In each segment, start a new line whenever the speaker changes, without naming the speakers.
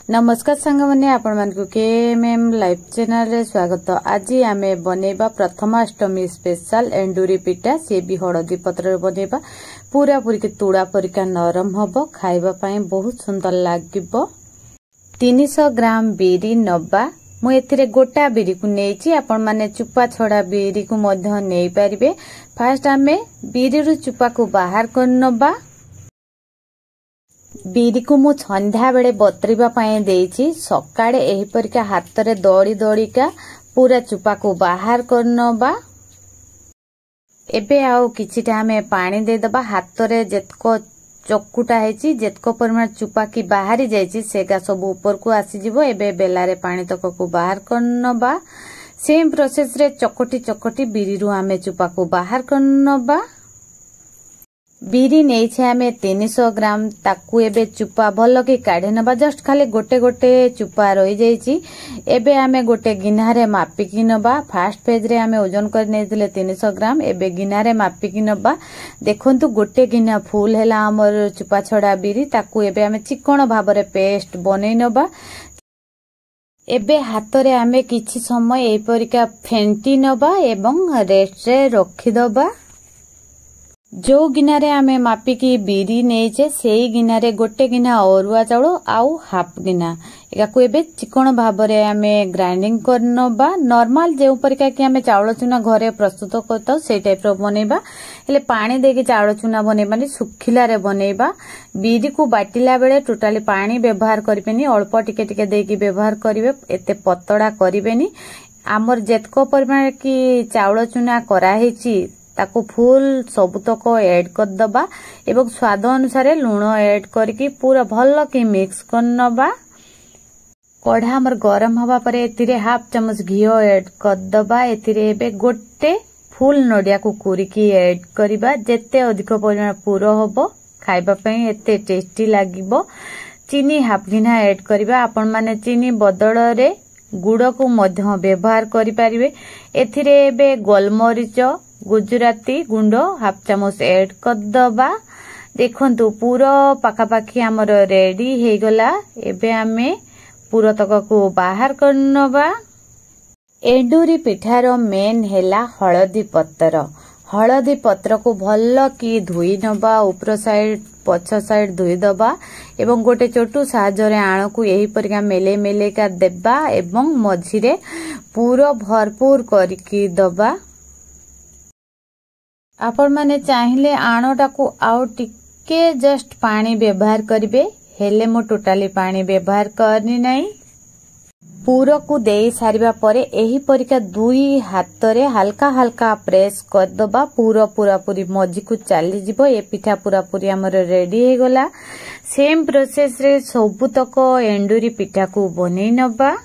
नमस्कार सांग मैंने आपण मानकु केएमएम लाइव चैनल रे स्वागत। आज आमे बनेबा प्रथमाष्टमी स्पेशल एंडूरी पिठा, से भी हळदी पत्र रे बनेबा। पूरा पूरी के तुड़ा परिका नरम हबो, खाइबा पई बहुत सुंदर लागिबो। 300 ग्राम बिरी नबा। मु एथिरे गोटा बिरी को नेछि, आपण माने चुपा छडा बिरी को मध्य नै परिबे। फर्स्ट आमे बिरी रु चुपा को बाहर कर नबा। बिरी को मु संध्या बेले बतरीबा पई देछि। सकाळे एही परिका हाथ रे दौड़ी दौड़ी का पूरा चुपा को बाहर करनबा। एबे आउ किछिटा हमें पानी दे दबा। हाथ रे जेतको चक्कुटा हेछि, जेतको परिमाण चुपा की बाहरी जाइछि सेगा सब ऊपर को आसी जिवो। एबे बेला रे पानी तक को बाहर करनबा। सेम प्रोसेस रे चकटी चकटी बिरी रु हमें चुपा को बाहर करनबा। बिरी नहीं छे हमें 300 ग्राम, ताकू एबे चुपा भल के काढे नबा। जस्ट खाली गोटे गोटे चुपा रही जाइछि। एबे हमें गोटे गिन्हा रे मापी की नबा। फर्स्ट पेज रे हमें ओजन कर नेथिले 300 ग्राम। एबे गिन्हा रे मापी की नबा। देखंतु गोटे गिन्हा फुल हैला हमर चुपा छडा बिरी, ताकू एबे हमें चिकण भाबरे पेस्ट बनै नबा। एबे हाथ रे हमें किछि समय एई परिका फेंटी नबा एवं रेस्ट रे रखी दबा। जो गिना रे आमे मापी की बिरी नेचे सेई गिना रे गोटे गिना अरुआ चाउल आउ हाफ गिना एकाकु एबे चिकण भाबरे आमे ग्राइंडिंग करनबा। नॉर्मल जे परिका कि आमे चाउल चूना घरे प्रस्तुत करता सेई टाइप रो बनेबा। हेले पानी देके चाउल चूना बनेबानी, सुखिला रे बनेबा। बिरी को बाटिला बेले टोटाली पानी व्यवहार करिबेनी, अल्प टिके टिके देके व्यवहार करिवे, एते पतडा करिबेनी। हमर जेतको परिमाण की चाउल चूना करा हेची ताको फुल सबुतक ऐड कर दबा एवं स्वाद अनुसार लूण ऐड करके पूरा भल के मिक्स करनबा। कढ़ा हमर गरम हवा परे एतिरे हाफ चम्मच घी ऐड कर दबा। एतिरे एबे गोटे फुल नडिया को कुरिकी ऐड करिबा। जेते अधिक परिमाण पूरा होबो खाइबा पई एते टेस्टी लागिबो। चीनी हाफ गिना ऐड करिबा। आपण माने चीनी बदल रे गुड़ को मध्य व्यवहार करि परिबे। एथिरे एबे गोलमरिच गुजराती गुंड हाफ चम्मच ऐड कर दबा। देखंतु पूरा पाखापाखी हमर रेडी हे गला। एबे हमें पूरा तक को बाहर करनबा। एंडूरी पिठार मेन हैला हळदी पत्र। हळदी पत्र को भल की धोई नबा। ऊपर साइड पछ साइड धोई दबा एवं गोटे चोटू साहाଯ୍य रे आण को यही परिका मेले मेले का देबा एवं मझिरे पूरा भरपूर करके दबा। आपण माने चाहिले आणटा को आउ टिके जस्ट पानी व्यवहार करिवे, हेले मो टोटाली पानी व्यवहार करनी नाही। पूरा को देई सारिबा परे एही परिका दुई हाथ रे हल्का हल्का प्रेस कर दबा। पूरा पूरा पूरी मझी को चली जिवो। ए पिठा पूरा पूरी हमर रेडी हे गला। सेम प्रोसेस रे सबुतक एंडूरी पिठा को बनै नबा।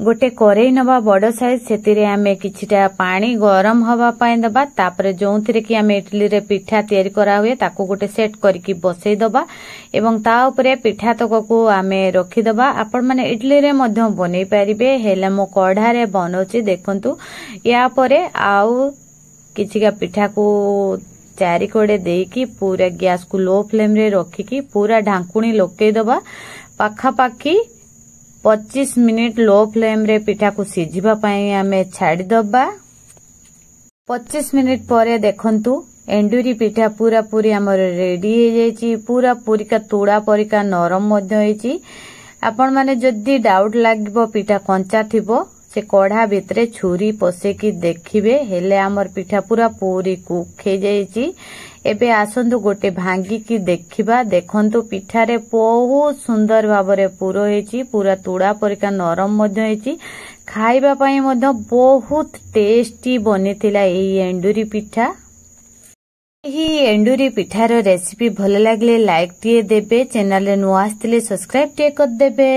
गोटे करेई नबा बड़ साइज, सेतिरे आमे किछिटा पानी गरम हवा पाई दबा। तापरे जोंथिरे कि आमे इडली रे पिठा तयारी करा हुए ताको गोटे सेट करके बसई दबा एवं ता ऊपरे पिठा तक को आमे रखी दबा। आपण माने इडली रे मध्य बनै परिबे, हेले मो कढ़ा रे बनौची। देखंतु या परे आउ किछिका पिठा को चारि कोडे देकी पूरा गैस को लो फ्लेम रे रखिकी पूरा ढांकुणी लोके दबा। पाखापाखी 25 मिनिट लो फ्लेम रे पिठा को सिझिबा पई आमे छाडी दबा। 25 मिनिट परे देखंतु एंडूरी पिठा पूरा पूरी हमर रेडी हे जाईची। पूरा पूरी का तुड़ा परिका नरम मध्य होईची। आपण माने जदी डाउट लागिबो पिठा कंचा थिबो, से कढ़ा भितरे छुरी पसे की देखिबे, हेले हमर पिठा पूरा पूरी कुक हे जाईची। एबे आसंतु गोटे भांगी की देखिबा। देखंतु पिठारे बहुत सुंदर भाबरे पूरो हेची। पूरा तुड़ा परिका नरम मध्य हेची। खाइबा पई मध्य बहुत टेस्टी बनिथिला एई एंडूरी पिठा। एही एंडूरी पिठार रेसिपी भल लागले लाइक टिए देबे। चैनल रे नुआ आस्तिले सब्सक्राइब टिए कर देबे।